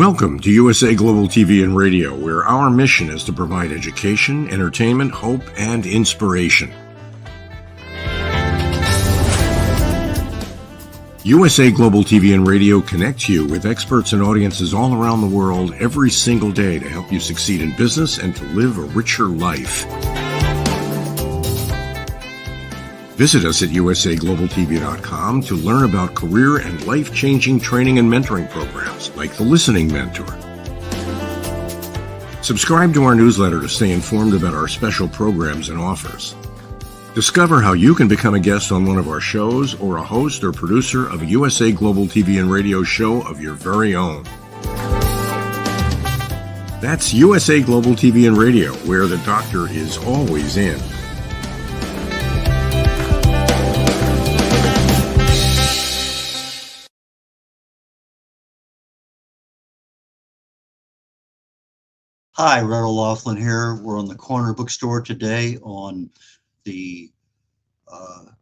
Welcome to USA Global TV and Radio, where our mission is to provide education, entertainment, hope, and inspiration. USA Global TV and Radio connects you with experts and audiences all around the world every single day to help you succeed in business and to live a richer life. Visit us at usaglobaltv.com to learn about career and life-changing training and mentoring programs like the Listening Mentor. Subscribe to our newsletter to stay informed about our special programs and offers. Discover how you can become a guest on one of our shows or a host or producer of a USA Global TV and Radio show of your very own. That's USA Global TV and Radio, where the doctor is always in. Hi, Red O'Loughlin here. We're on the Corner Bookstore today on the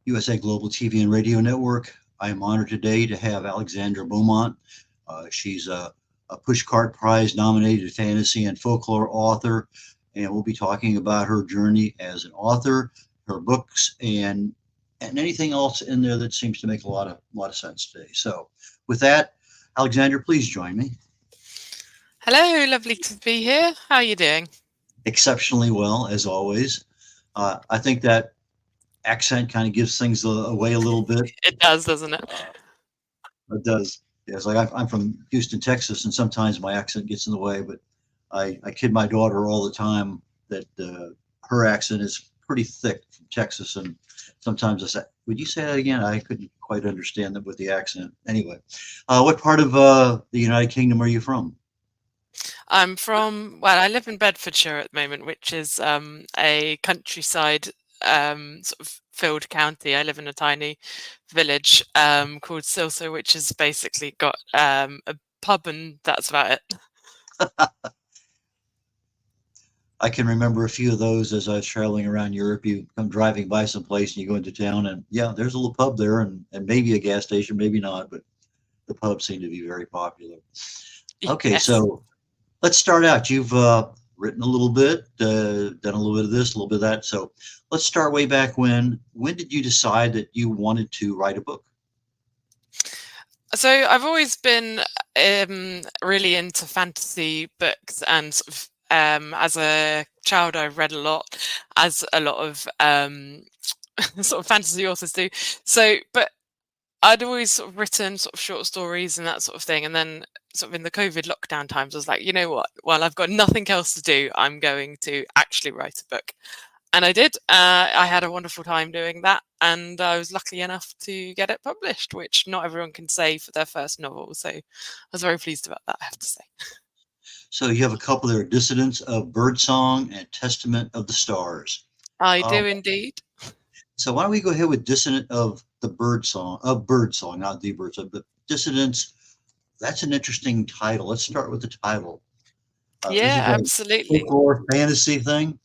USA Global TV and Radio Network. I am honored today to have Alexandra Beaumont. She's a Pushcart Prize nominated fantasy and folklore author, and we'll be talking about her journey as an author, her books, and anything else in there that seems to make a lot of sense today. So with that, Alexandra, please join me. Hello, lovely to be here. How are you doing? Exceptionally well, as always. I think that accent kind of gives things away a little bit. It does, doesn't it? It does. Yeah, it's like I'm from Houston, Texas, and sometimes my accent gets in the way, but I kid my daughter all the time that her accent is pretty thick from Texas, and sometimes I say, would you say that again? I couldn't quite understand that with the accent. Anyway, what part of the United Kingdom are you from? I'm from, well, I live in Bedfordshire at the moment, which is a countryside sort of filled county. I live in a tiny village called Silso, which has basically got a pub, and that's about it. I can remember a few of those as I was traveling around Europe. You come driving by someplace and you go into town, and yeah, there's a little pub there, and maybe a gas station, maybe not, but the pubs seem to be very popular. Okay, Yes. So let's start out. You've written a little bit, done a little bit of this, a little bit of that. So let's start way back when. When did you decide that you wanted to write a book? So I've always been really into fantasy books, and sort of, as a child, I read a lot, as a lot of sort of fantasy authors do. So, but I'd always sort of written sort of short stories and that sort of thing. And then sort of in the COVID lockdown times, I was like, you know what? Well, I've got nothing else to do. I'm going to actually write a book. And I did. I had a wonderful time doing that. And I was lucky enough to get it published, which not everyone can say for their first novel. So I was very pleased about that, I have to say. So you have a couple there, Dissidents of Birdsong and Testament of the Stars. I do indeed. So why don't we go ahead with Dissident of the Birdsong, not the Birdsong, but Dissidents. That's an interesting title. Let's start with the title. Yeah, absolutely. Folklore fantasy thing.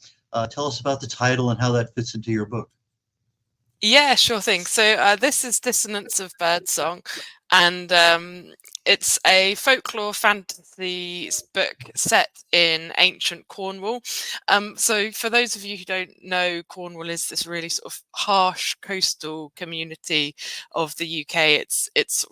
Tell us about the title and how that fits into your book. Yeah, sure thing. So this is Dissonance of Birdsong, and it's a folklore fantasy book set in ancient Cornwall. So for those of you who don't know, Cornwall is this really sort of harsh coastal community of the UK. It's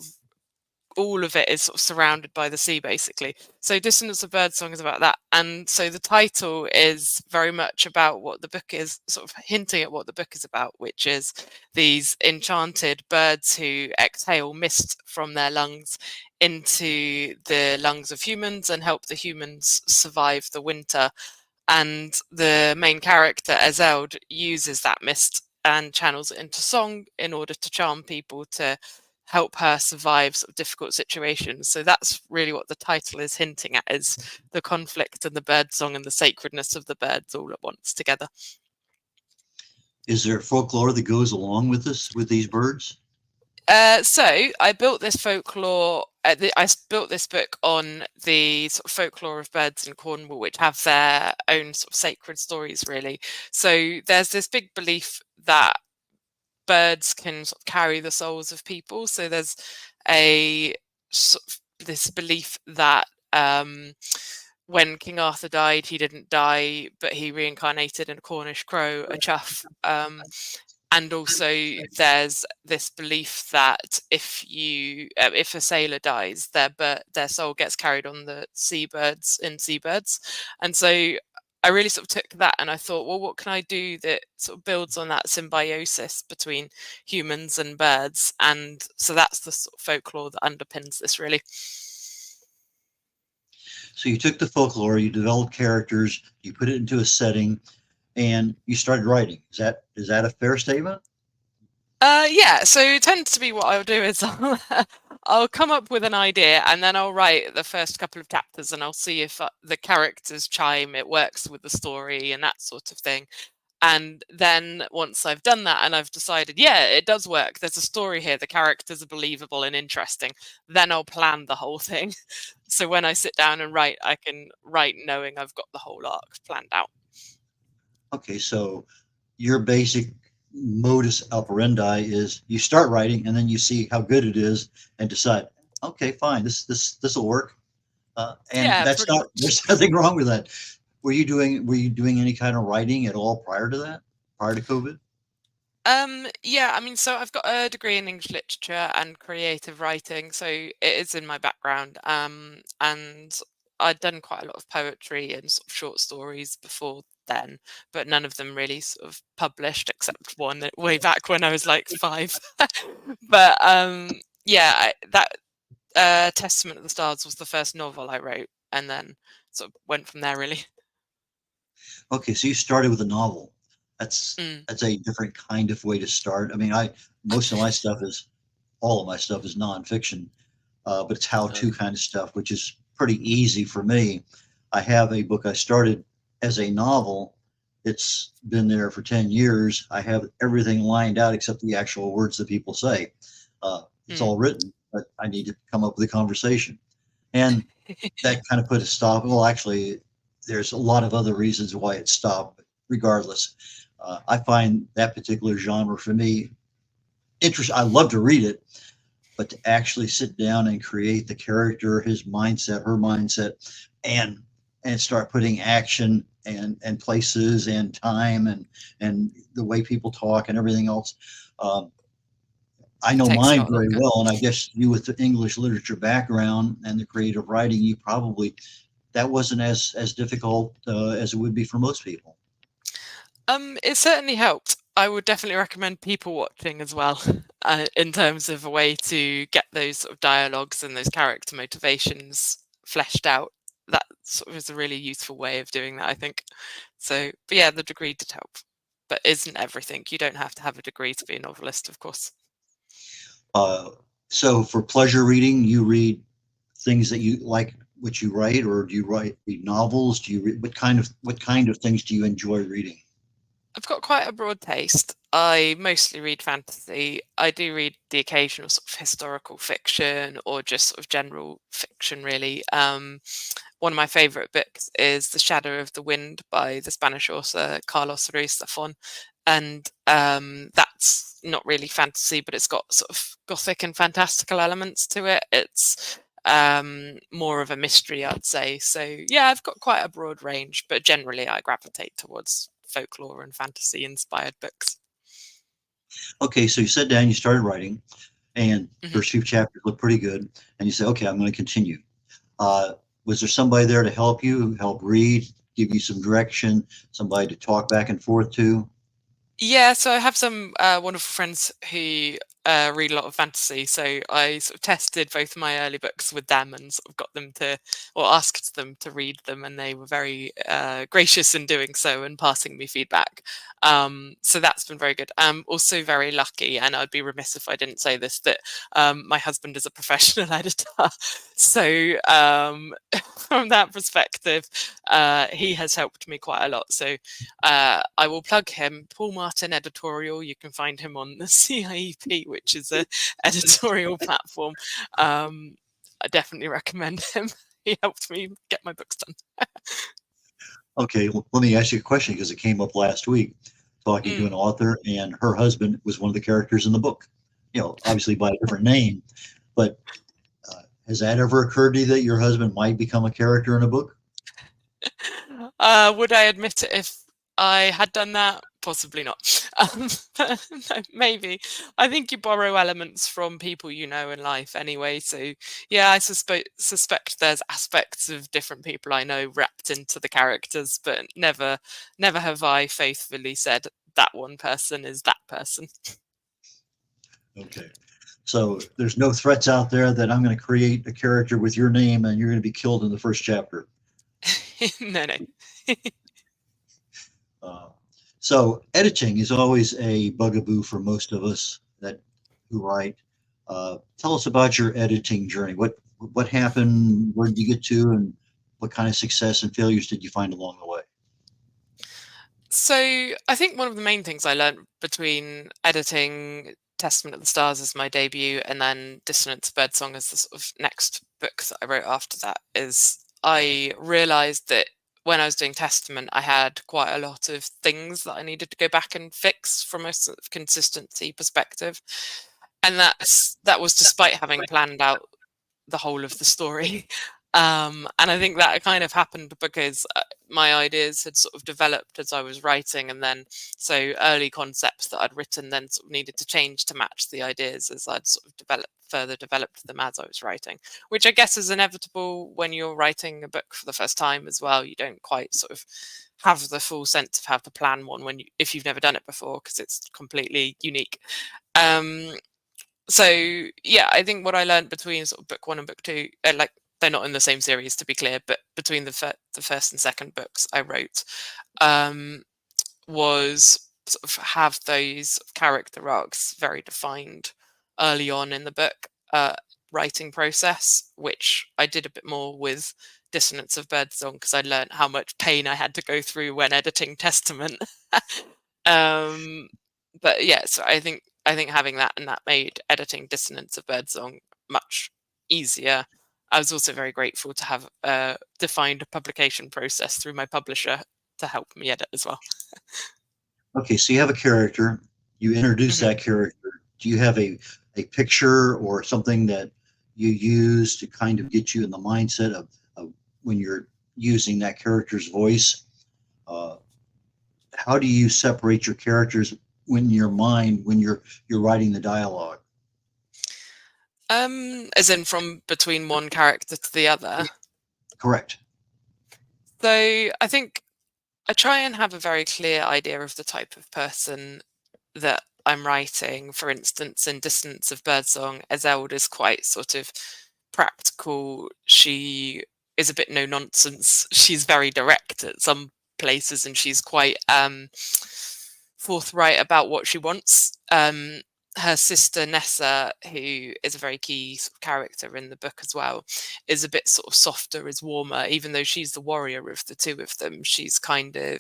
all of it is sort of surrounded by the sea, basically. So Dissonance of Birdsong is about that. And so the title is very much about what the book is, sort of hinting at what the book is about, which is these enchanted birds who exhale mist from their lungs into the lungs of humans and help the humans survive the winter. And the main character, Ezeld, uses that mist and channels it into song in order to charm people to help her survive sort of difficult situations. So that's really what the title is hinting at, is the conflict and the bird song and the sacredness of the birds all at once together. Is there folklore that goes along with this, with these birds? So I built this folklore. I built this book on the sort of folklore of birds in Cornwall, which have their own sort of sacred stories, really. So there's this big belief that birds can sort of carry the souls of people. So there's a sort of this belief that when King Arthur died, he didn't die, but he reincarnated in a Cornish crow, a chough. And also, there's this belief that if a sailor dies, their soul gets carried on the seabirds, and so I really sort of took that and I thought, well, what can I do that sort of builds on that symbiosis between humans and birds? And so that's the sort of folklore that underpins this, really. So you took the folklore, you developed characters, you put it into a setting, and you started writing. Is that a fair statement? Yeah, so it tends to be what I'll do is I'll come up with an idea and then I'll write the first couple of chapters and I'll see if the characters chime, it works with the story and that sort of thing. And then once I've done that and I've decided, yeah, it does work, there's a story here, the characters are believable and interesting, then I'll plan the whole thing. So when I sit down and write, I can write knowing I've got the whole arc planned out. Okay, so your basic modus operandi is you start writing and then you see how good it is and decide, okay, fine, this will work. And Yeah, that's pretty not, much. there's nothing wrong with that. Were you doing any kind of writing at all prior to that, prior to COVID? Yeah, I mean, so I've got a degree in English literature and creative writing, so it is in my background. And I'd done quite a lot of poetry and sort of short stories before then, but none of them really sort of published, except one way back when I was like 5. But yeah, that Testament of the Stars was the first novel I wrote, and then sort of went from there, really. Okay, so you started with a novel. That's Mm, that's a different kind of way to start. I mean, most of my stuff is all of my stuff is nonfiction, but it's how-to kind of stuff, which is pretty easy for me. I have a book I started as a novel. It's been there for 10 years. I have everything lined out except the actual words that people say. It's mm. all written, but I need to come up with a conversation. And that kind of put a stop. Well, actually, there's a lot of other reasons why it stopped, but regardless. I find that particular genre for me interesting. I love to read it, but to actually sit down and create the character, his mindset, her mindset, and start putting action and places and time and the way people talk and everything else. I It know takes a mine lot very longer. well, and I guess you with the English literature background and the creative writing, you probably that wasn't as difficult as it would be for most people. It certainly helped. I would definitely recommend people watching as well, in terms of a way to get those sort of dialogues and those character motivations fleshed out. That sort of is a really useful way of doing that, I think. So, but yeah, the degree did help, but isn't everything. You don't have to have a degree to be a novelist, of course. Uh, so for pleasure reading, you read things that you like, what you write, or do you read novels? Do you read what kind of things do you enjoy reading? I've got quite a broad taste. I mostly read fantasy. I do read the occasional sort of historical fiction or just sort of general fiction, really. One of my favorite books is The Shadow of the Wind by the Spanish author Carlos Ruiz Zafón. And that's not really fantasy, but it's got sort of gothic and fantastical elements to it. It's more of a mystery, I'd say. So yeah, I've got quite a broad range, but generally I gravitate towards folklore and fantasy inspired books. Okay, so you sat down, you started writing, and Mhm. first few chapters look pretty good, and you say, okay, I'm going to continue. Uh, was there somebody there to help you, help read, give you some direction, somebody to talk back and forth to? Yeah, so I have some wonderful friends who read a lot of fantasy. So I sort of tested both of my early books with them and sort of got them to, or asked them to read them, and they were very gracious in doing so and passing me feedback. So that's been very good. I'm also very lucky, and I'd be remiss if I didn't say this, that my husband is a professional editor. So from that perspective, he has helped me quite a lot. So I will plug him, Paul Martin Editorial. You can find him on the CIEP, which is a editorial platform. I definitely recommend him. He helped me get my books done. Okay, well, let me ask you a question because it came up last week talking to an Mm. author, and her husband was one of the characters in the book. You know, obviously by a different name, but Has that ever occurred to you that your husband might become a character in a book? Would I admit it if I had done that? Possibly not. No, maybe. I think you borrow elements from people you know in life anyway. So yeah, I suspect there's aspects of different people I know wrapped into the characters, but never have I faithfully said that one person is that person. Okay. So there's no threats out there that I'm going to create a character with your name and you're going to be killed in the first chapter. No, no. Uh, so editing is always a bugaboo for most of us that who write. Tell us about your editing journey. What happened? Where did you get to, and what kind of success and failures did you find along the way? So I think one of the main things I learned between editing Testament of the Stars as my debut and then Dissonance Birdsong as the sort of next book that I wrote after that is I realized that when I was doing Testament, I had quite a lot of things that I needed to go back and fix from a sort of consistency perspective. And that was despite having planned out the whole of the story. And I think that kind of happened because my ideas had sort of developed as I was writing, and then so early concepts that I'd written then sort of needed to change to match the ideas as I'd sort of further developed them as I was writing, which I guess is inevitable when you're writing a book for the first time as well. You don't quite sort of have the full sense of how to plan one if you've never done it before, because it's completely unique. Um, so yeah, I think what I learned between sort of book one and book two, like they're not in the same series to be clear, but between the first and second books I wrote, um, was sort of have those character arcs very defined early on in the book writing process, which I did a bit more with Dissonance of Birdsong because I learned how much pain I had to go through when editing Testament. um, but yeah, so I think having that and that made editing Dissonance of Birdsong much easier. I was also very grateful to have defined a publication process through my publisher to help me edit as well. Okay, so you have a character, you introduce Mhm. that character. Do you have a picture or something that you use to kind of get you in the mindset of when you're using that character's voice? Uh, how do you separate your characters when in your mind when you're writing the dialogue? As in from between one character to the other. Correct. So I think I try and have a very clear idea of the type of person that I'm writing. For instance, in Dissonance of Birdsong, Ezeld is quite sort of practical. She is a bit no nonsense. She's very direct at some places, and she's quite forthright about what she wants. Her sister Nessa, who is a very key sort of character in the book as well, is a bit sort of softer, is warmer, even though she's the warrior of the two of them. She's kind of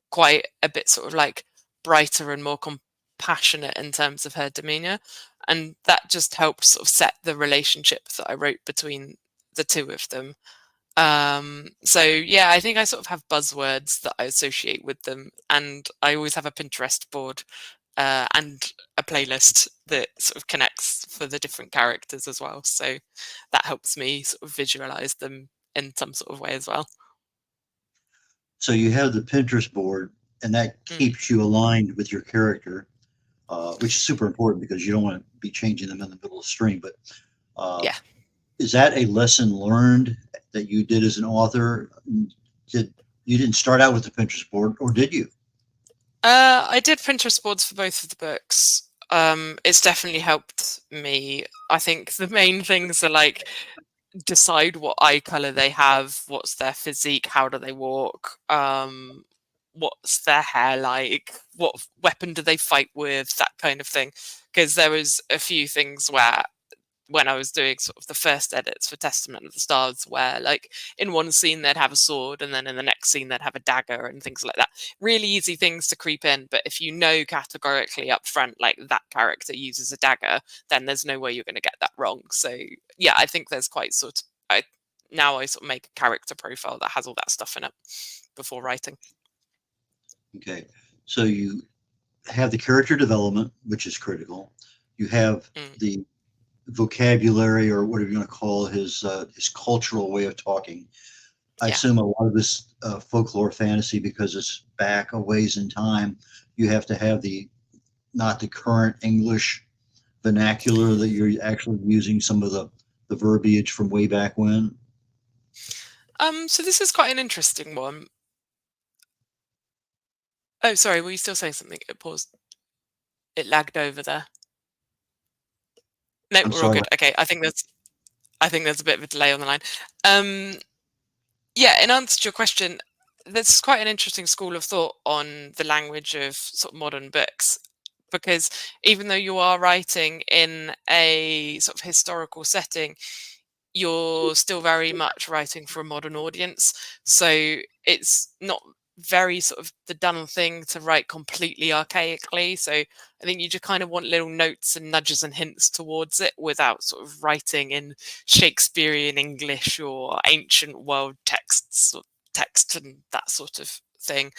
quite a bit sort of like brighter and more compassionate in terms of her demeanor. And that just helped sort of set the relationship that I wrote between the two of them. So yeah, I think I sort of have buzzwords that I associate with them, and I always have a Pinterest board and a playlist that sort of connects for the different characters as well. So that helps me sort of visualize them in some sort of way as well. So you have the Pinterest board, and that Mm, keeps you aligned with your character, which is super important because you don't want to be changing them in the middle of the stream. But uh, yeah. is that a lesson learned that you did as an author? Did you didn't start out with the Pinterest board, or did you? I did Pinterest boards for both of the books. It's definitely helped me. I think the main things are like decide what eye color they have, what's their physique, how do they walk, what's their hair like, what weapon do they fight with, that kind of thing. Because there was a few things where when I was doing sort of the first edits for Testament of the Stars, where like in one scene they'd have a sword, and then in the next scene they'd have a dagger and things like that. Really easy things to creep in, but if you know categorically up front, like that character uses a dagger, then there's no way you're going to get that wrong. So yeah, I think there's quite sort of I sort of make a character profile that has all that stuff in it before writing. Okay, so you have the character development, which is critical. You have Mm, the vocabulary, or whatever you want to call his cultural way of talking. I Yeah. assume a lot of this folklore fantasy, because it's back a ways in time, you have to have not the current English vernacular, that you're actually using some of the verbiage from way back when. So this is quite an interesting one. Oh, sorry, were you still saying something? It paused. It lagged over there. No, I'm we're all sorry. good. Okay, I think there's a bit of a delay on the line. Um, yeah, in answer to your question, there's quite an interesting school of thought on the language of sort of modern books, because even though you are writing in a sort of historical setting, you're still very much writing for a modern audience. So it's not very sort of the done thing to write completely archaically. So I think you just kind of want little notes and nudges and hints towards it without sort of writing in Shakespearean English or ancient world texts or text and that sort of thing.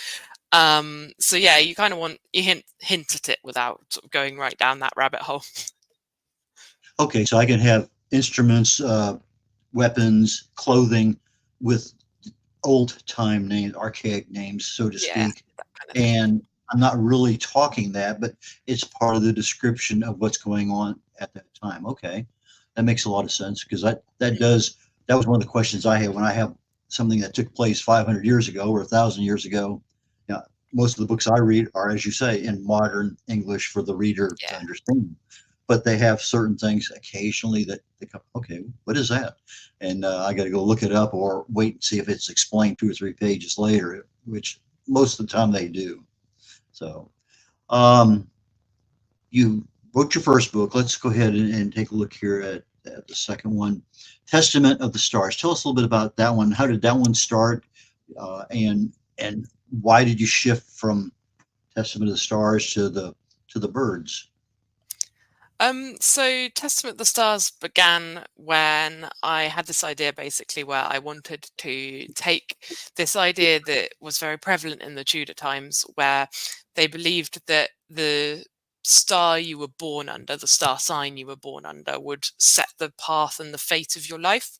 So yeah, you kind of want you hint at it without sort of going right down that rabbit hole. Okay, so I can have instruments, weapons, clothing with old time names, archaic names, so to Yeah, speak. that kind of thing. And I'm not really talking that, but it's part of the description of what's going on at that time. Okay, that makes a lot of sense, because that was one of the questions I had when I have something that took place 500 years ago or 1,000 years ago. Yeah, most of the books I read are, as you say, in modern English for the reader to Yeah. understand. But they have certain things occasionally that they come, okay, what is that? And I got to go look it up, or wait and see if it's explained 2 or 3 pages later, which most of the time they do. So, um, you wrote your first book. Let's go ahead and take a look here at the second one, Testament of the Stars. Tell us a little bit about that one. How did that one start, and why did you shift from Testament of the Stars to the birds? So Testament of the Stars began when I had this idea basically where I wanted to take this idea that was very prevalent in the Tudor times, where they believed that the star you were born under, the star sign you were born under, would set the path and the fate of your life.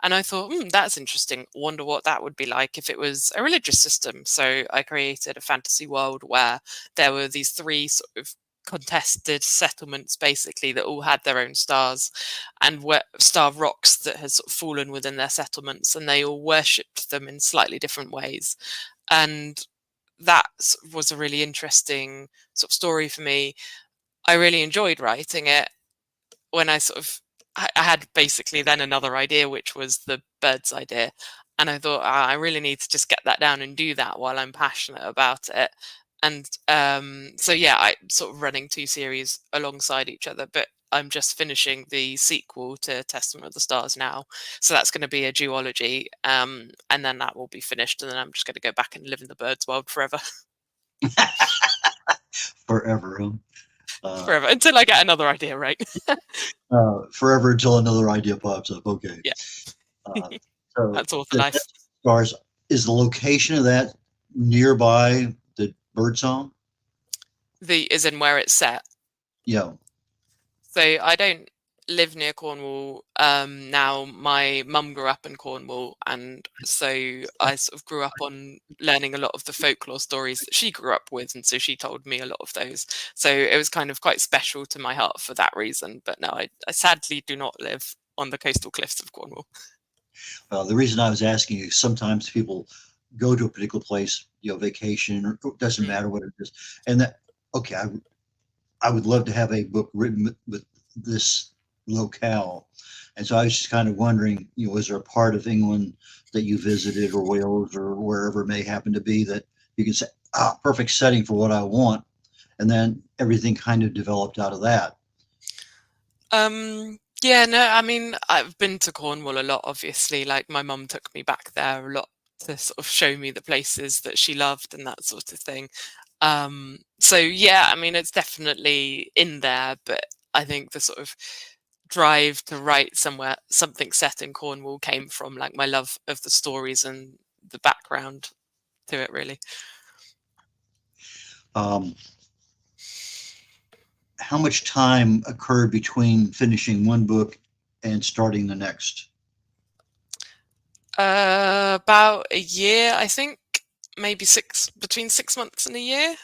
And I thought, that's interesting. Wonder what that would be like if it was a religious system. So I created a fantasy world where there were these three sort of contested settlements basically that all had their own stars and star rocks that had sort of fallen within their settlements, and they all worshipped them in slightly different ways. And that was a really interesting sort of story for me. I really enjoyed writing it. When I had basically then another idea, which was the birds idea. And I thought, I really need to just get that down and do that while I'm passionate about it. And so, yeah, I sort of running two series alongside each other, but I'm just finishing the sequel to Testament of the Stars now. So that's going to be a duology. And then that will be finished. And then I'm just going to go back and live in the birds world forever. Forever, huh? Uh, Forever until I get another idea, right? Forever until another idea pops up. Okay. Yeah, Uh, so that's author the life. Test Stars, is the location of that nearby the birdsong? The is in where it's set. Yeah. So I don't live near Cornwall now. My mum grew up in Cornwall, and so I sort of grew up on learning a lot of the folklore stories that she grew up with, and so she told me a lot of those. So it was kind of quite special to my heart for that reason. But no, I sadly do not live on the coastal cliffs of Cornwall. The reason I was asking is sometimes people go to a particular place, vacation, or it doesn't Mm. matter what it is, and that, okay, I would love to have a book written with this locale. And so I was just kind of wondering, is there a part of England that you visited, or Wales, or wherever it may happen to be, that you can say, perfect setting for what I want, and then everything kind of developed out of that. Yeah, no, I mean, I've been to Cornwall a lot, obviously. Like my mum took me back there a lot to sort of show me the places that she loved and that sort of thing. So yeah, I mean, it's definitely in there, but I think the sort of drive to write something set in Cornwall came from like my love of the stories and the background to it, really. Um, how much time occurred between finishing one book and starting the next? About a year, I think, maybe between 6 months and a year.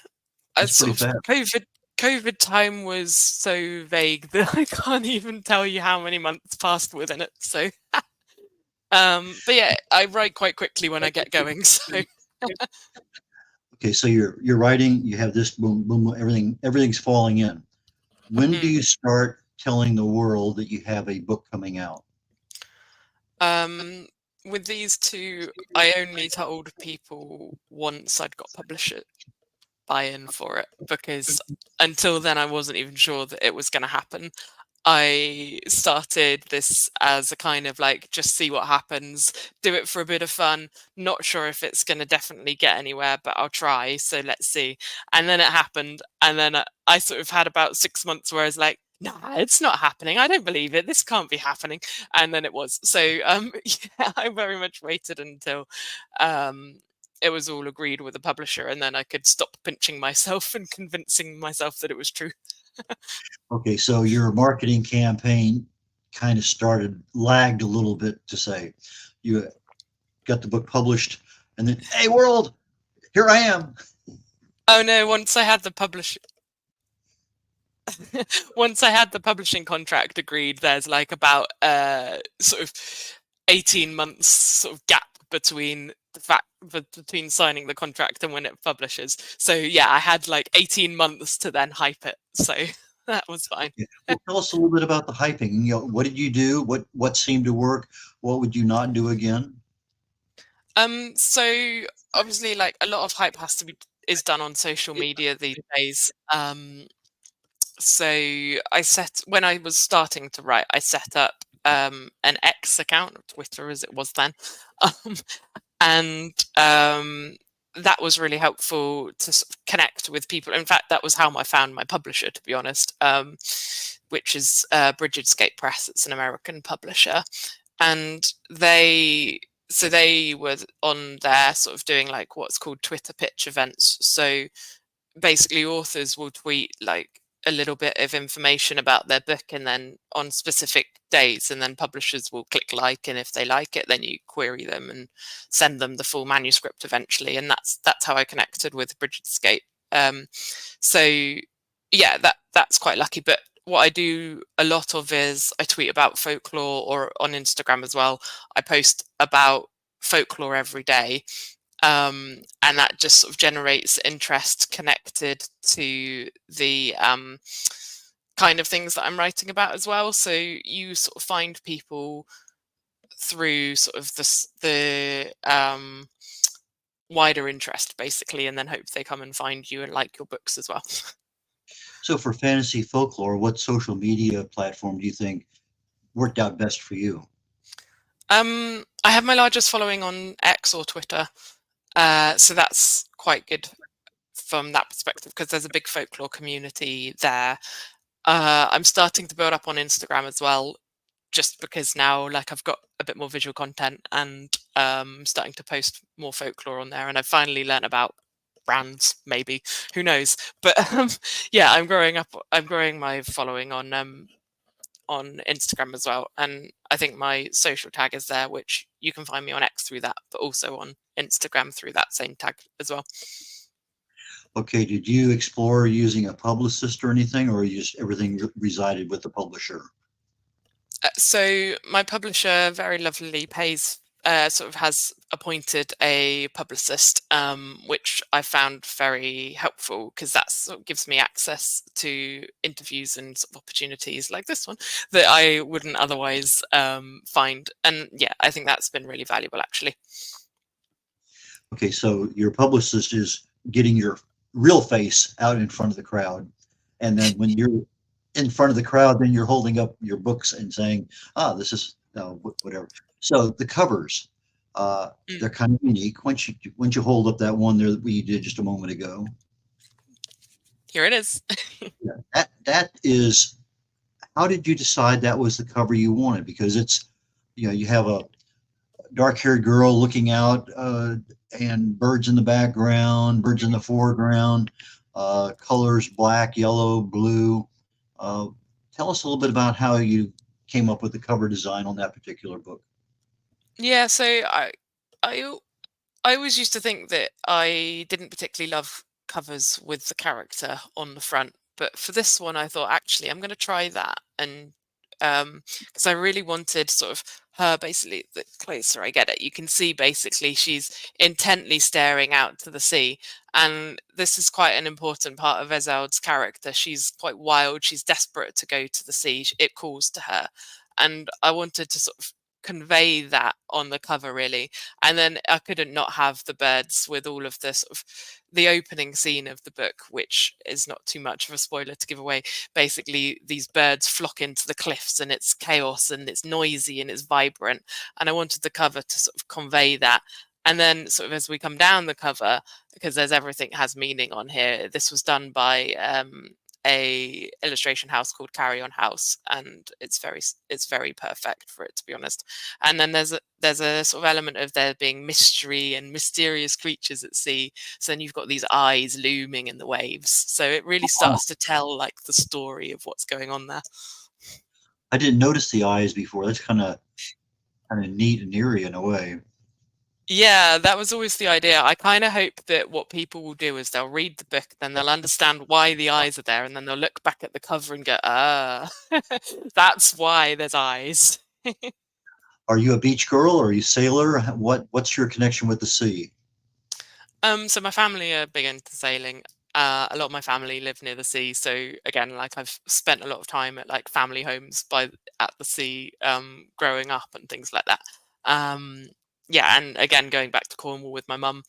That's pretty Sort of fast. COVID time was so vague that I can't even tell you how many months passed within it. So, but yeah, I write quite quickly when I get going. So, Okay, so you're writing, you have this boom, boom, boom, everything's falling in. When do mm. you start telling the world that you have a book coming out? um, with these two, I only told people once I'd got publisher buy-in for it, because until then I wasn't even sure that it was going to happen. I started this as a kind of like, just see what happens, do it for a bit of fun, not sure if it's going to definitely get anywhere, but I'll try, so let's see. And then it happened, and then I sort of had about 6 months where I was like, nah, it's not happening, I don't believe it, this can't be happening. And then it was. So yeah, I very much waited until it was all agreed with the publisher, and then I could stop pinching myself and convincing myself that it was true. Okay, so your marketing campaign kind of lagged a little bit to say you got the book published and then, hey world, here I am. Oh no, once I had the publishing contract agreed, there's like about sort of 18 months sort of gap between between signing the contract and when it publishes. So yeah, I had like 18 months to then hype it. So that was fine. Yeah. Well, tell us a little bit about the hyping. You know, what did you do? What seemed to work? What would you not do again? So obviously, like, a lot of hype is done on social media these days. So when I was starting to write, I set up an X account, Twitter as it was then, um, and that was really helpful to sort of connect with people. In fact, that was how I found my publisher, to be honest, which is Bridget Press. It's an American publisher, and they were on there sort of doing like what's called Twitter pitch events. So basically authors will tweet like a little bit of information about their book, and then on specific days, and then publishers will click like, and if they like it, then you query them and send them the full manuscript eventually. And that's how I connected with Bridget. So yeah, that's quite lucky. But what I do a lot of is I tweet about folklore, or on Instagram as well. I post about folklore every day. And that just sort of generates interest connected to the kind of things that I'm writing about as well. So you sort of find people through sort of the wider interest, basically, and then hope they come and find you and like your books as well. So for fantasy folklore, what social media platform do you think worked out best for you? I have my largest following on X or Twitter. So that's quite good from that perspective, because there's a big folklore community there. I'm starting to build up on Instagram as well, just because now like I've got a bit more visual content, and starting to post more folklore on there, and I've finally learned about brands, maybe, who knows. But yeah, I'm growing my following on Instagram as well, and I think my social tag is there, which you can find me on X through that, but also on Instagram through that same tag as well. Okay, did you explore using a publicist or anything, or you just everything resided with the publisher? So my publisher very lovely sort of has appointed a publicist, which I found very helpful, because that sort of gives me access to interviews and sort of opportunities like this one that I wouldn't otherwise find. And yeah, I think that's been really valuable, actually. Okay, so your publicist is getting your real face out in front of the crowd, and then when you're in front of the crowd, then you're holding up your books and saying, this is whatever. So the covers, they're kind of unique. Once you hold up that one there that we did just a moment ago. Here it is. Yeah, that is, how did you decide that was the cover you wanted? Because it's, you have a dark-haired girl looking out, and birds in the background, birds in the foreground, colors black, yellow, blue. Tell us a little bit about how you came up with the cover design on that particular book. Yeah, so I I always used to think that I didn't particularly love covers with the character on the front, but for this one, I thought actually I'm going to try that, and because I really wanted sort of her basically. The closer I get it, you can see basically she's intently staring out to the sea, and this is quite an important part of Ezeld's character. She's quite wild. She's desperate to go to the sea. It calls to her, and I wanted to sort of convey that on the cover really. And then I couldn't not have the birds with all of the sort of the opening scene of the book, which is not too much of a spoiler to give away. Basically, these birds flock into the cliffs and it's chaos and it's noisy and it's vibrant. And I wanted the cover to sort of convey that. And then sort of as we come down the cover, because there's everything has meaning on here, this was done by a illustration house called Carry On House, and it's very perfect for it, to be honest. And then there's a sort of element of there being mystery and mysterious creatures at sea. So then you've got these eyes looming in the waves. So it really Oh, starts to tell like the story of what's going on there. I didn't notice the eyes before. That's kind of neat and eerie in a way. Yeah, that was always the idea. I kind of hope that what people will do is they'll read the book, then they'll understand why the eyes are there, and then they'll look back at the cover and go, ah, that's why there's eyes. Are you a beach girl or are you a sailor? What's your connection with the sea? So my family are big into sailing. A lot of my family live near the sea, so again, like I've spent a lot of time at like family homes at the sea, growing up and things like that. Um, yeah, and again, going back to Cornwall with my mum.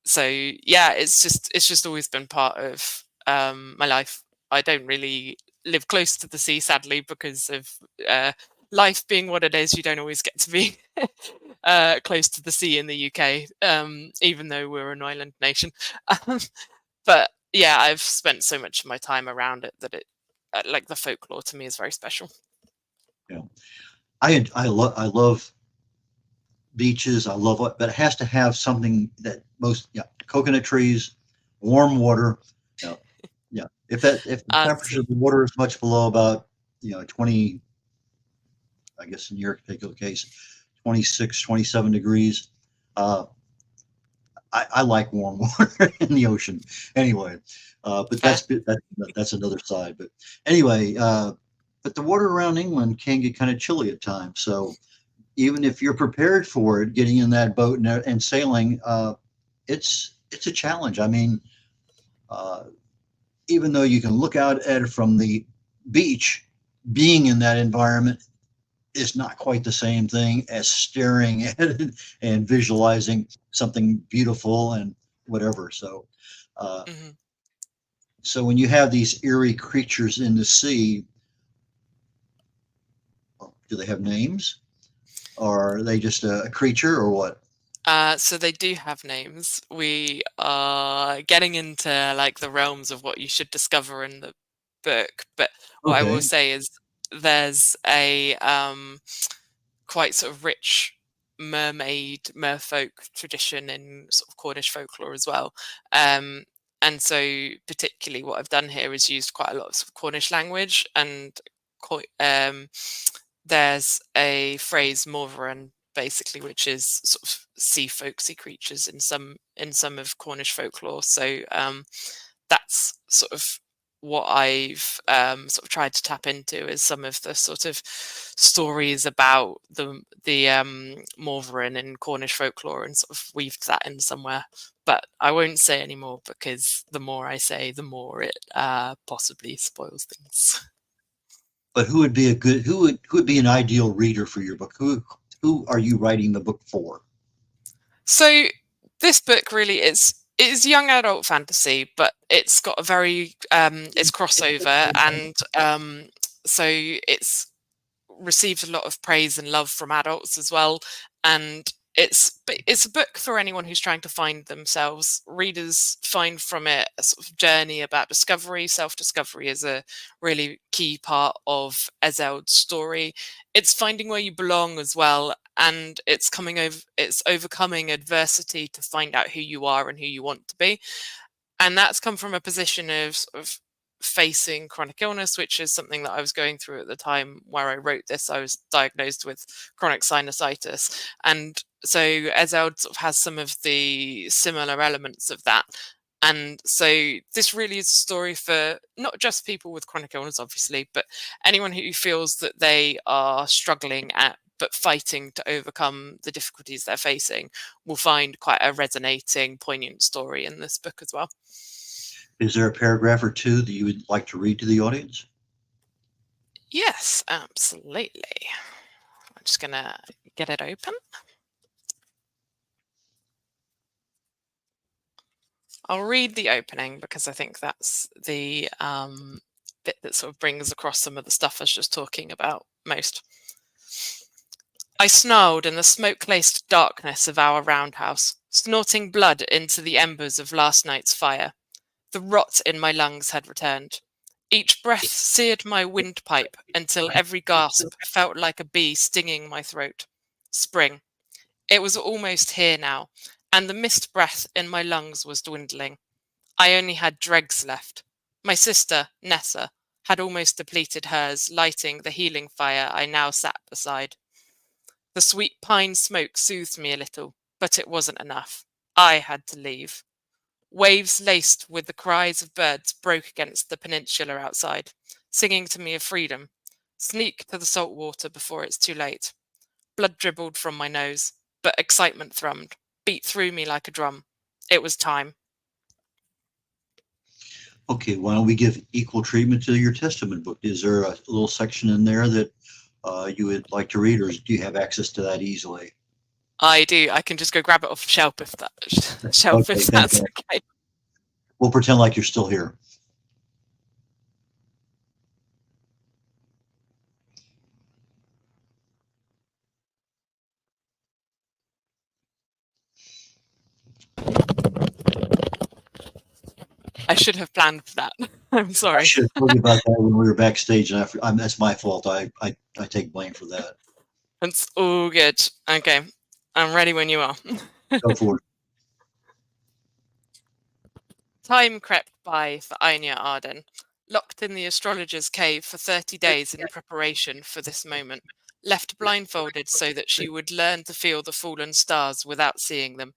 So yeah, it's just always been part of my life. I don't really live close to the sea, sadly, because of uh, life being what it is. You don't always get to be close to the sea in the UK, even though we're an island nation. Um, but yeah, I've spent so much of my time around it that like the folklore to me is very special. Yeah, I love beaches. I love it, but it has to have something that most, yeah, coconut trees, warm water. Yeah, yeah. If the temperature of Absolutely. the water is much below about 20, I guess in your particular case, 26, 27 degrees. Uh, I like warm water in the ocean anyway, but Fair. that's another side. But anyway, but the water around England can get kind of chilly at times. So even if you're prepared for it, getting in that boat and sailing, it's a challenge. I mean, uh, even though you can look out at it from the beach, being in that environment is not quite the same thing as staring at it and visualizing something beautiful and whatever. Uh, Hmm. so when you have these eerie creatures in the sea, do they have names, or are they just a creature, or what? So they do have names. We are getting into like the realms of what you should discover in the book, but what I will Okay, say is there's a quite sort of rich merfolk tradition in sort of Cornish folklore as well. Um, and so particularly what I've done here is used quite a lot of, sort of Cornish language, and there's a phrase morvaran basically, which is sort of sea folksy creatures in some of Cornish folklore. So that's sort of what I've sort of tried to tap into is some of the sort of stories about the Morvaran in Cornish folklore and sort of weaved that in somewhere. But I won't say any more because the more I say, the more it possibly spoils things. but who would be an ideal reader for your book? Who are you writing the book for? So this book really is young adult fantasy, but it's got a very it's crossover, and so it's received a lot of praise and love from adults as well. And it's a book for anyone who's trying to find themselves. Readers find from it a sort of journey about discovery. Self-discovery is a really key part of Ezeld's story. It's finding where you belong as well, and it's overcoming adversity to find out who you are and who you want to be. And that's come from a position of sort of facing chronic illness, which is something that I was going through at the time where I wrote this. I was diagnosed with chronic sinusitis. And so Ezeld sort of has some of the similar elements of that. And so this really is a story for not just people with chronic illness, obviously, but anyone who feels that they are struggling but fighting to overcome the difficulties they're facing will find quite a resonating, poignant story in this book as well. Is there a paragraph or two that you would like to read to the audience? Yes, absolutely. I'm just going to get it open. I'll read the opening because I think that's the bit that sort of brings across some of the stuff I was just talking about most. I snarled in the smoke-laced darkness of our roundhouse, snorting blood into the embers of last night's fire. The rot in my lungs had returned. Each breath seared my windpipe until every gasp felt like a bee stinging my throat. Spring. It was almost here now, and the mist breath in my lungs was dwindling. I only had dregs left. My sister, Nessa, had almost depleted hers, lighting the healing fire I now sat beside. The sweet pine smoke soothed me a little, but it wasn't enough. I had to leave. Waves laced with the cries of birds broke against the peninsula outside, singing to me of freedom. Sneak to the salt water before it's too late. Blood dribbled from my nose, but excitement thrummed, beat through me like a drum. It was time. Okay, why don't we give equal treatment to your testament book? Is there a little section in there that you would like to read, or do you have access to that easily? I do. I can just go grab it off the shelf if that's okay. We'll pretend like you're still here. I should have planned for that. I'm sorry. I should have told you about that when we were backstage, and that's my fault. I take blame for that. It's all good. Okay, I'm ready when you are. Go for it. Time crept by for Anya Arden, locked in the astrologer's cave for 30 days in preparation for this moment, left blindfolded so that she would learn to feel the fallen stars without seeing them.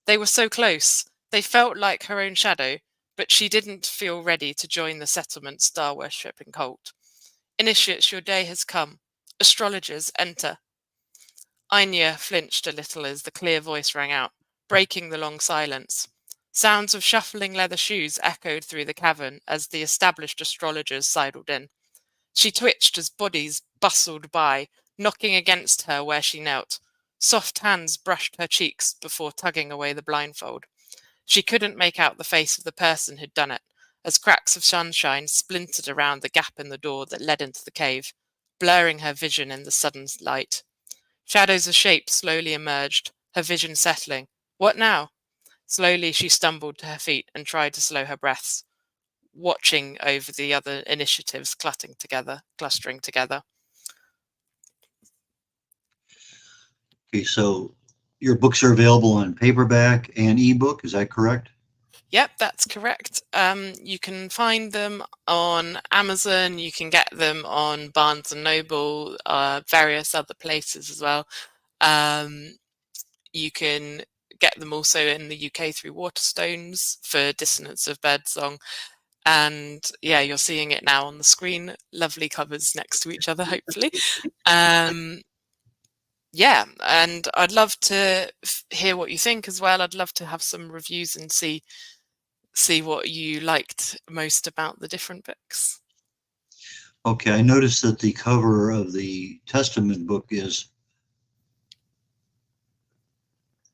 They were so close. They felt like her own shadow, but she didn't feel ready to join the settlement star worshipping cult. Initiates, your day has come. Astrologers, enter. Anya flinched a little as the clear voice rang out, breaking the long silence. Sounds of shuffling leather shoes echoed through the cavern as the established astrologers sidled in. She twitched as bodies bustled by, knocking against her where she knelt. Soft hands brushed her cheeks before tugging away the blindfold. She couldn't make out the face of the person who'd done it, as cracks of sunshine splintered around the gap in the door that led into the cave, blurring her vision in the sudden light. Shadows of shapes slowly emerged, her vision settling. What now? Slowly she stumbled to her feet and tried to slow her breaths, watching over the other initiatives clustering together. Okay, so your books are available on paperback and ebook, is that correct? Yep, that's correct. You can find them on Amazon. You can get them on Barnes and Noble, various other places as well. You can get them also in the UK through Waterstones for Dissonance of Birdsong. And yeah, you're seeing it now on the screen. Lovely covers next to each other, hopefully. Yeah, and I'd love to hear what you think as well. I'd love to have some reviews and see what you liked most about the different books. Okay, I noticed that the cover of the Testament book is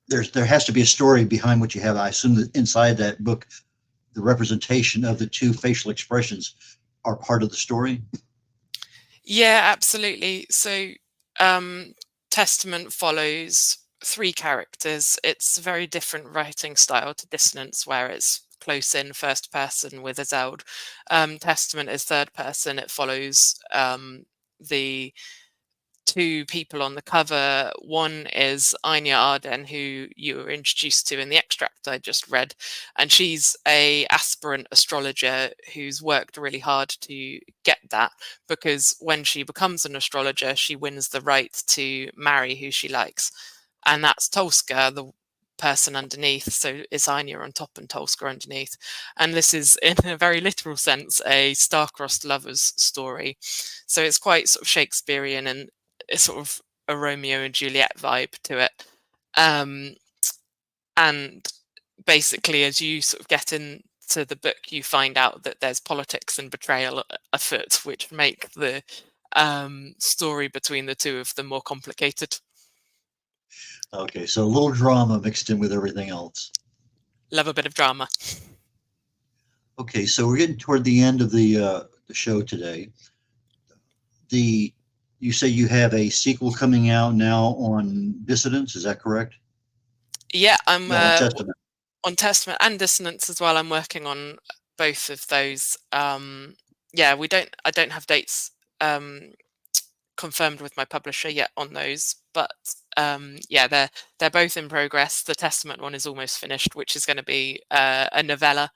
there has to be a story behind what you have. I assume that inside that book, the representation of the two facial expressions are part of the story. Yeah, absolutely. So Testament follows three characters. It's a very different writing style to Dissonance, where it's close in first person with Ezeld. Testament is third person. It follows the two people on the cover. One is Anya Arden, who you were introduced to in the extract I just read, and she's a aspirant astrologer who's worked really hard to get that, because when she becomes an astrologer, she wins the right to marry who she likes, and that's Tolska, the person underneath. So it's Anya on top and Tolska underneath. And this is, in a very literal sense, a star-crossed lovers story. So it's quite sort of Shakespearean, and it's sort of a Romeo and Juliet vibe to it. And basically, as you sort of get into the book, you find out that there's politics and betrayal afoot, which make the story between the two of them more complicated. Okay, so a little drama mixed in with everything else. Love a bit of drama. Okay, so we're getting toward the end of the show today. You say you have a sequel coming out now on Dissidence, is that correct? Yeah, I'm No, Testament. on Testament and Dissonance as well. I'm working on both of those. Yeah, I don't have dates confirmed with my publisher yet on those, but yeah, they're both in progress. The Testament one is almost finished, which is going to be a novella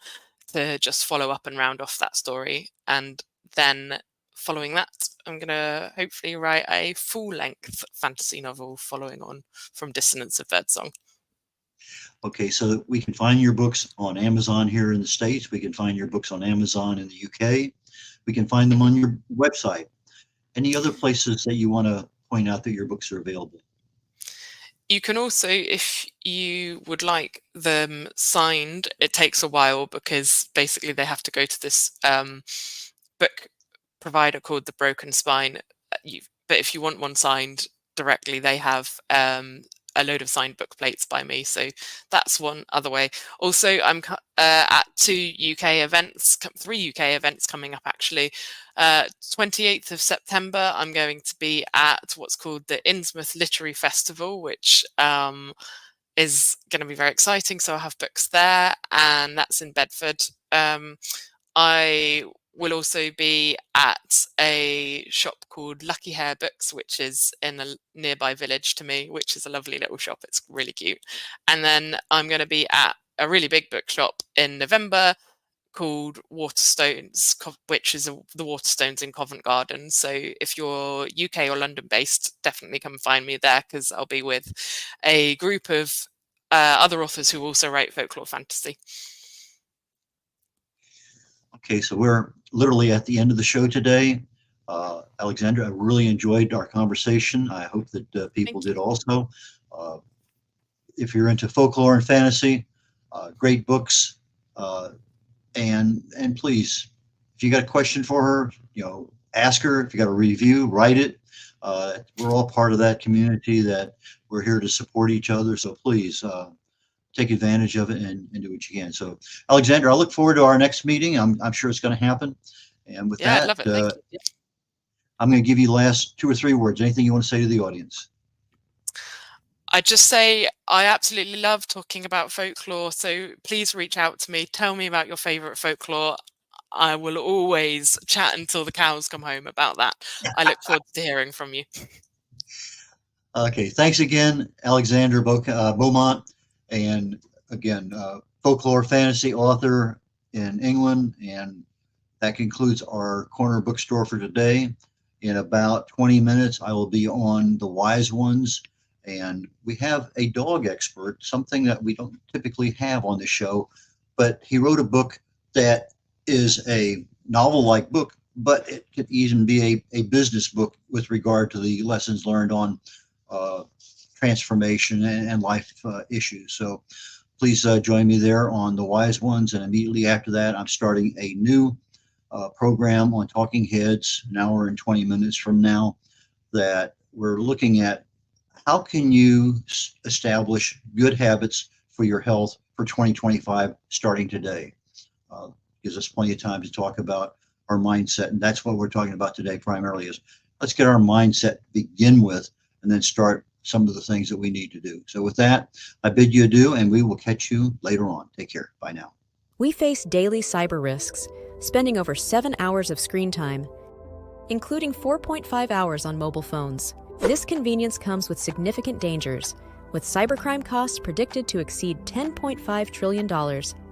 to just follow up and round off that story, and then following that, I'm going to hopefully write a full-length fantasy novel following on from Dissonance of Birdsong. Okay, so we can find your books on Amazon here in the States. We can find your books on Amazon in the UK. We can find them on your website. Any other places that you want to point out that your books are available? You can also, if you would like them signed, it takes a while because basically they have to go to this book provider called The Broken Spine. But if you want one signed directly, they have a load of signed book plates by me. So that's one other way. Also, I'm at three UK events coming up actually. 28th of September, I'm going to be at what's called the Innsmouth Literary Festival, which is going to be very exciting. So I'll have books there, and that's in Bedford. I will also be at a shop called Lucky Hair Books, which is in a nearby village to me, which is a lovely little shop. It's really cute. And then I'm going to be at a really big bookshop in November called Waterstones, which is the Waterstones in Covent Garden. So if you're UK or London based, definitely come find me there, because I'll be with a group of other authors who also write folklore fantasy. Okay, so we're literally at the end of the show today. Alexandra, I really enjoyed our conversation. I hope that people did also. If you're into folklore and fantasy, great books. And please, if you got a question for her, ask her. If you got a review, write it. We're all part of that community that we're here to support each other. So please take advantage of it and do what you can. So Alexandra, I look forward to our next meeting. I'm sure it's going to happen. And with that, I love it. Thank you. I'm going to give you the last 2 or 3 words. Anything you want to say to the audience? I just say I absolutely love talking about folklore, so please reach out to me. Tell me about your favorite folklore. I will always chat until the cows come home about that. I look forward to hearing from you. Okay, thanks again, Alexandra Beaumont, and again, folklore fantasy author in England. And that concludes our corner bookstore for today. In about 20 minutes, I will be on The Wise Ones. And we have a dog expert, something that we don't typically have on the show, but he wrote a book that is a novel-like book, but it could even be a business book with regard to the lessons learned on transformation and life issues. So please join me there on The Wise Ones. And immediately after that, I'm starting a new program on Talking Heads, an hour and 20 minutes from now, that we're looking at how can you establish good habits for your health for 2025 starting today. Gives us plenty of time to talk about our mindset, and that's what we're talking about today primarily. Is let's get our mindset to begin with, and then start some of the things that we need to do. So with that, I bid you adieu, and we will catch you later on. Take care. Bye now. We face daily cyber risks, spending over 7 hours of screen time, including 4.5 hours on mobile phones. This convenience comes with significant dangers, with cybercrime costs predicted to exceed $10.5 trillion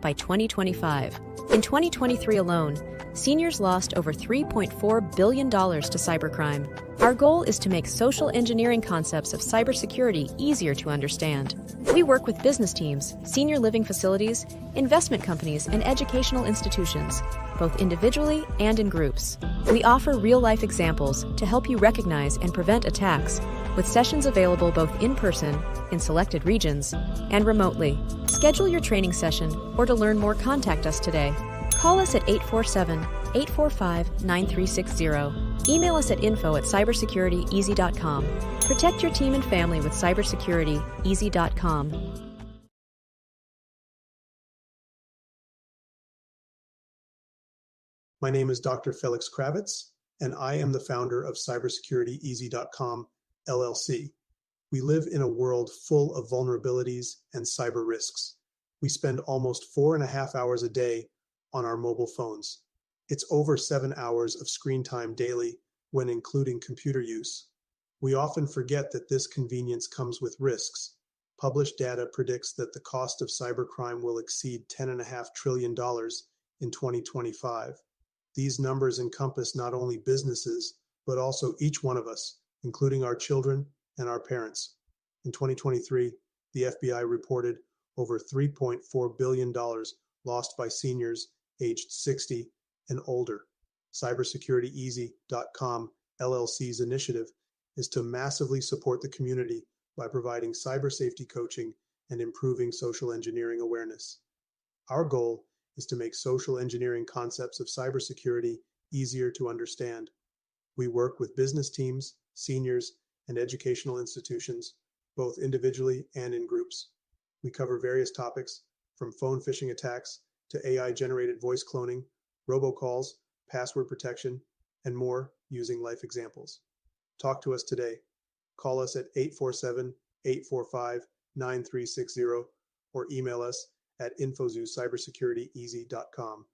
by 2025. In 2023 alone, seniors lost over $3.4 billion to cybercrime. Our goal is to make social engineering concepts of cybersecurity easier to understand. We work with business teams, senior living facilities, investment companies, and educational institutions, both individually and in groups. We offer real-life examples to help you recognize and prevent attacks, with sessions available both in person, in selected regions, and remotely. Schedule your training session, or to learn more, contact us today. Call us at 847-845-9360. Email us at info@cybersecurityeasy.com. Protect your team and family with cybersecurityeasy.com. My name is Dr. Felix Kravitz, and I am the founder of cybersecurityeasy.com, LLC. We live in a world full of vulnerabilities and cyber risks. We spend almost 4.5 hours a day on our mobile phones. It's over 7 hours of screen time daily when including computer use. We often forget that this convenience comes with risks. Published data predicts that the cost of cybercrime will exceed $10.5 trillion in 2025. These numbers encompass not only businesses, but also each one of us, including our children and our parents. In 2023, the FBI reported over $3.4 billion lost by seniors aged 60 and older. Cybersecurityeasy.com LLC's initiative is to massively support the community by providing cyber safety coaching and improving social engineering awareness. Our goal is to make social engineering concepts of cybersecurity easier to understand. We work with business teams, seniors, and educational institutions, both individually and in groups. We cover various topics, from phone phishing attacks to AI-generated voice cloning, robocalls, password protection, and more, using life examples. Talk to us today. Call us at 847-845-9360 or email us at info@cybersecurityeasy.com.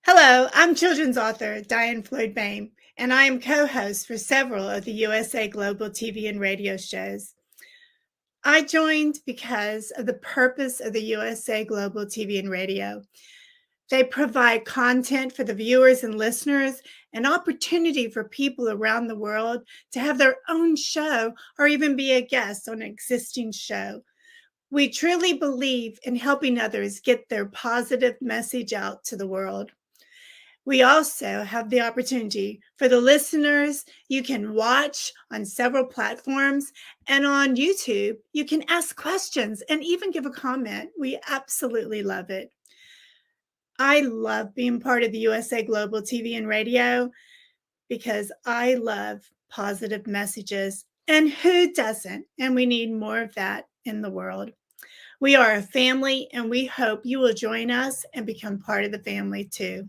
Hello, I'm children's author Diane Floyd Bain, and I am co-host for several of the USA Global TV and radio shows. I joined because of the purpose of the USA Global TV and radio. They provide content for the viewers and listeners, an opportunity for people around the world to have their own show or even be a guest on an existing show. We truly believe in helping others get their positive message out to the world. We also have the opportunity for the listeners. You can watch on several platforms, and on YouTube, you can ask questions and even give a comment. We absolutely love it. I love being part of the USA Global TV and radio because I love positive messages, and who doesn't? And we need more of that in the world. We are a family, and we hope you will join us and become part of the family too.